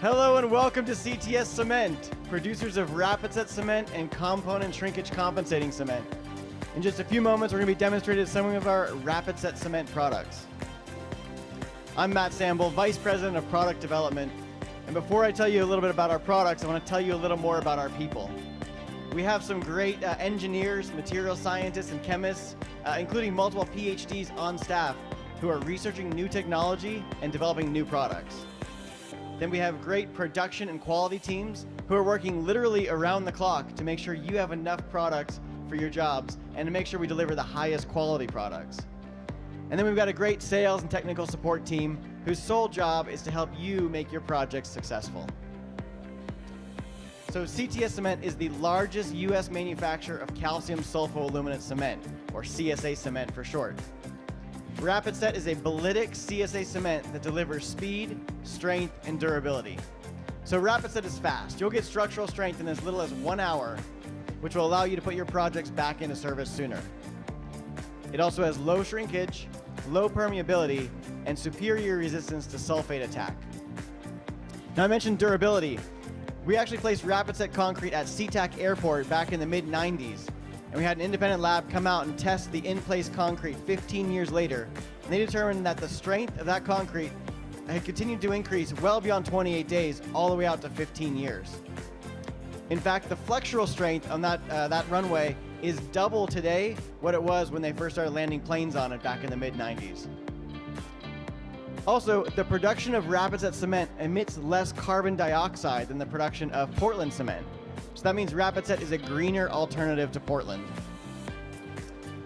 Hello and welcome to CTS Cement, producers of rapid set cement and component shrinkage compensating cement. In just a few moments, we're going to be demonstrating some of our rapid set cement products. I'm Matt Samble, Vice President of Product Development. And before I tell you a little bit about our products, I want to tell you a little more about our people. We have some great engineers, material scientists, and chemists, including multiple PhDs on staff who are researching new technology and developing new products. Then we have great production and quality teams who are working literally around the clock to make sure you have enough products for your jobs and to make sure we deliver the highest quality products. And then we've got a great sales and technical support team whose sole job is to help you make your projects successful. So CTS Cement is the largest U.S. manufacturer of calcium sulfoaluminate cement, or CSA cement for short. Rapid Set is a Bolitic CSA cement that delivers speed, strength, and durability. So Rapid Set is fast. You'll get structural strength in as little as 1 hour, which will allow you to put your projects back into service sooner. It also has low shrinkage, low permeability, and superior resistance to sulfate attack. Now I mentioned durability. We actually placed Rapid Set concrete at SeaTac Airport back in the mid-90s. And we had an independent lab come out and test the in-place concrete 15 years later. And they determined that the strength of that concrete had continued to increase well beyond 28 days, all the way out to 15 years. In fact, the flexural strength on that runway is double today what it was when they first started landing planes on it back in the mid-90s. Also, the production of Rapid Set cement emits less carbon dioxide than the production of Portland cement. So that means Rapid Set is a greener alternative to Portland.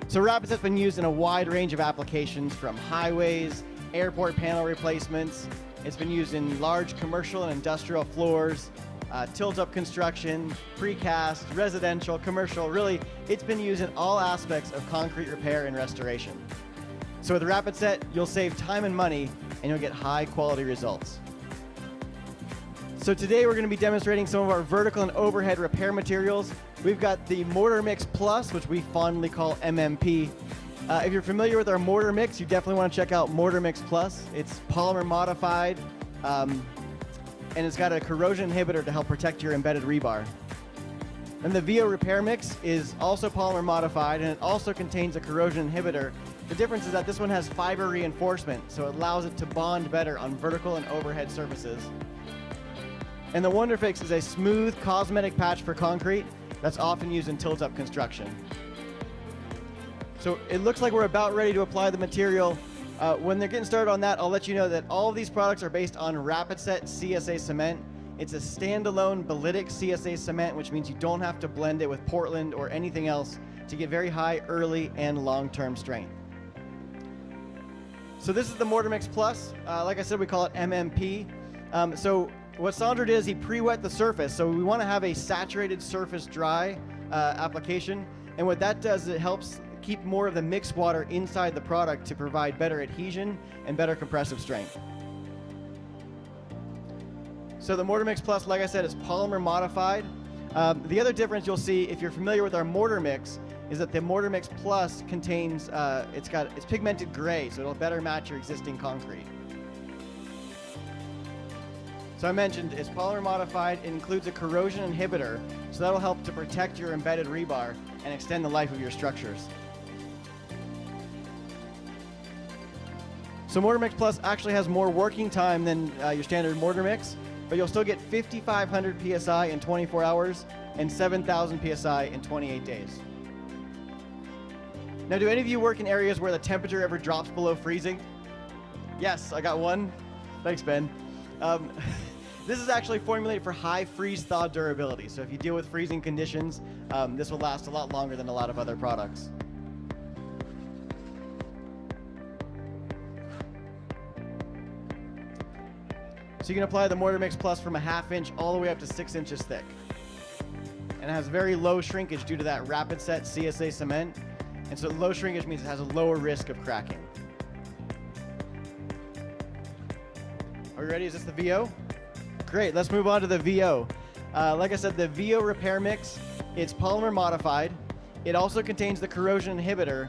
So Rapid Set's been used in a wide range of applications, from highways, airport panel replacements. It's been used in large commercial and industrial floors, tilt-up construction, precast, residential, commercial. Really, it's been used in all aspects of concrete repair and restoration. So with Rapid Set, you'll save time and money, and you'll get high quality results. So today we're going to be demonstrating some of our vertical and overhead repair materials. We've got the Mortar Mix Plus, which we fondly call MMP. If you're familiar with our Mortar Mix, you definitely want to check out Mortar Mix Plus. It's polymer modified, and it's got a corrosion inhibitor to help protect your embedded rebar. And the VO Repair Mix is also polymer modified, and it also contains a corrosion inhibitor. The difference is that this one has fiber reinforcement, so it allows it to bond better on vertical and overhead surfaces. And the WonderFix is a smooth cosmetic patch for concrete that's often used in tilt-up construction. So it looks like we're about ready to apply the material. When they're getting started on that, I'll let you know that all of these products are based on Rapid Set CSA cement. It's a standalone Bolitic CSA cement, which means you don't have to blend it with Portland or anything else to get very high early and long-term strength. So this is the Mortar Mix Plus. Like I said, we call it MMP. So what Sandro did is he pre-wet the surface. So we want to have a saturated surface dry application. And what that does, it helps keep more of the mixed water inside the product to provide better adhesion and better compressive strength. So the Mortar Mix Plus, like I said, is polymer modified. The other difference you'll see if you're familiar with our Mortar Mix is that the Mortar Mix Plus contains, it's pigmented gray, so it'll better match your existing concrete. So I mentioned it's polymer modified. It includes a corrosion inhibitor, so that'll help to protect your embedded rebar and extend the life of your structures. So Mortar Mix Plus actually has more working time than your standard Mortar Mix, but you'll still get 5,500 PSI in 24 hours and 7,000 PSI in 28 days. Now, do any of you work in areas where the temperature ever drops below freezing? Yes, I got one. Thanks, Ben. This is actually formulated for high freeze-thaw durability. So if you deal with freezing conditions, this will last a lot longer than a lot of other products. So you can apply the Mortar Mix Plus from a 1/2 inch all the way up to 6 inches thick. And it has very low shrinkage due to that Rapid Set CSA cement. And so low shrinkage means it has a lower risk of cracking. Are we ready? Is this the VO? Great, let's move on to the VO. Like I said, the VO Repair Mix, it's polymer modified. It also contains the corrosion inhibitor,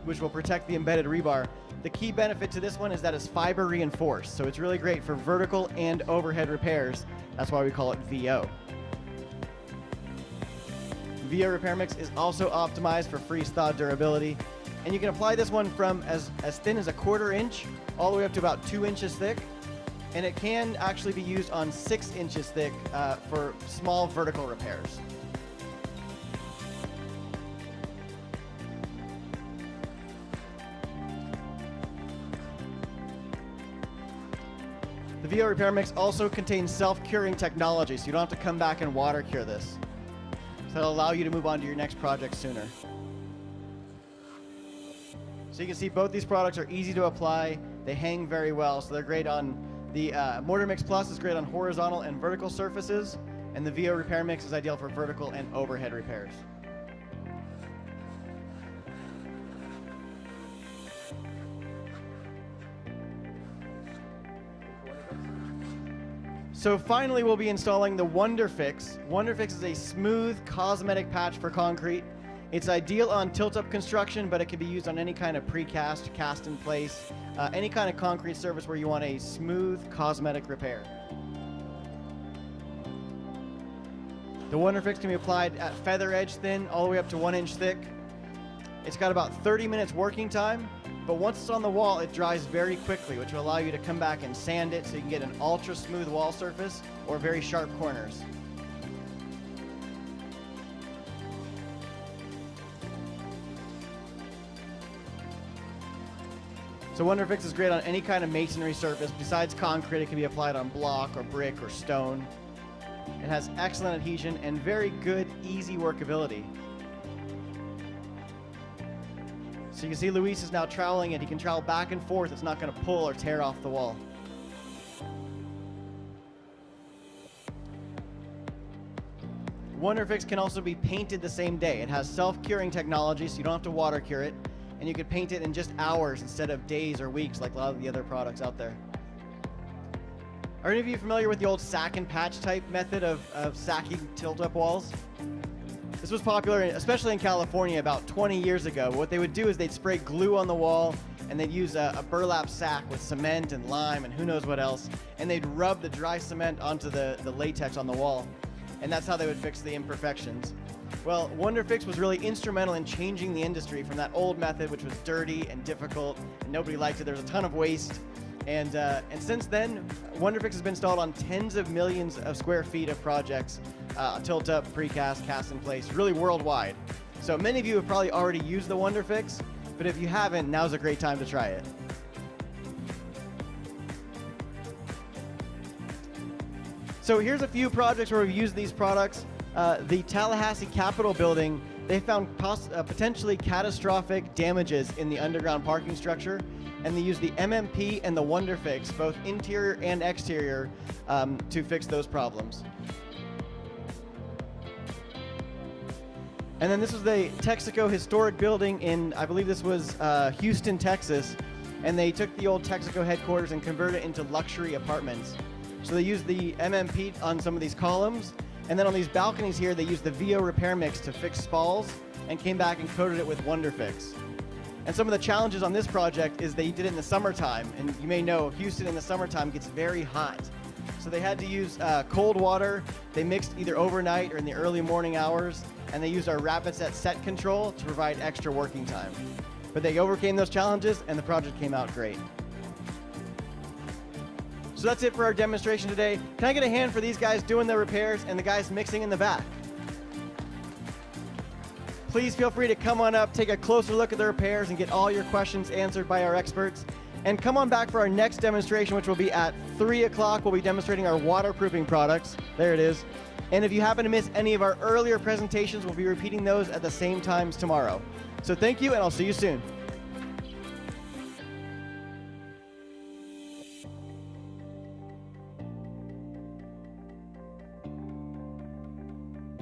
which will protect the embedded rebar. The key benefit to this one is that it's fiber reinforced, so it's really great for vertical and overhead repairs. That's why we call it VO. VO Repair Mix is also optimized for freeze-thaw durability, and you can apply this one from as thin as 1/4 inch all the way up to about 2 inches thick, and it can actually be used on 6 inches thick for small vertical repairs. The VO Repair Mix also contains self-curing technology, so you don't have to come back and water cure this. So that'll allow you to move on to your next project sooner. So you can see both these products are easy to apply. They hang very well, so they're great on the Mortar Mix Plus is great on horizontal and vertical surfaces, and the VO Repair Mix is ideal for vertical and overhead repairs. So finally, we'll be installing the WonderFix. WonderFix is a smooth cosmetic patch for concrete. It's ideal on tilt-up construction, but it can be used on any kind of precast, cast in place, any kind of concrete surface where you want a smooth cosmetic repair. The WonderFix can be applied at feather edge thin all the way up to 1 inch thick. It's got about 30 minutes working time, but once it's on the wall, it dries very quickly, which will allow you to come back and sand it so you can get an ultra smooth wall surface or very sharp corners. So WonderFix is great on any kind of masonry surface. Besides concrete, it can be applied on block or brick or stone. It has excellent adhesion and very good, easy workability. So you can see Luis is now troweling it. He can trowel back and forth. It's not going to pull or tear off the wall. WonderFix can also be painted the same day. It has self-curing technology, so you don't have to water cure it. And you could paint it in just hours instead of days or weeks like a lot of the other products out there. Are any of you familiar with the old sack and patch type method of sacking tilt-up walls? This was popular, especially in California, about 20 years ago. What they would do is they'd spray glue on the wall, and they'd use a burlap sack with cement and lime and who knows what else, and they'd rub the dry cement onto the latex on the wall. And that's how they would fix the imperfections. Well, WonderFix was really instrumental in changing the industry from that old method, which was dirty and difficult, and nobody liked it. There was a ton of waste. And since then, WonderFix has been installed on tens of millions of square feet of projects, tilt-up, precast, cast in place, really worldwide. So many of you have probably already used the WonderFix, but if you haven't, now's a great time to try it. So here's a few projects where we've used these products. The Tallahassee Capitol building, they found potentially catastrophic damages in the underground parking structure, and they used the MMP and the WonderFix, both interior and exterior, to fix those problems. And then this was the Texaco Historic Building in, I believe this was Houston, Texas, and they took the old Texaco headquarters and converted it into luxury apartments. So they used the MMP on some of these columns, and then on these balconies here, they used the VO Repair Mix to fix spalls and came back and coated it with WonderFix. And some of the challenges on this project is they did it in the summertime, and you may know Houston in the summertime gets very hot. So they had to use cold water. They mixed either overnight or in the early morning hours, and they used our Rapid Set control to provide extra working time. But they overcame those challenges, and the project came out great. So that's it for our demonstration today. Can I get a hand for these guys doing the repairs and the guys mixing in the back? Please feel free to come on up, take a closer look at the repairs, and get all your questions answered by our experts. And come on back for our next demonstration, which will be at 3 o'clock. We'll be demonstrating our waterproofing products. There it is. And if you happen to miss any of our earlier presentations, we'll be repeating those at the same times tomorrow. So thank you, and I'll see you soon.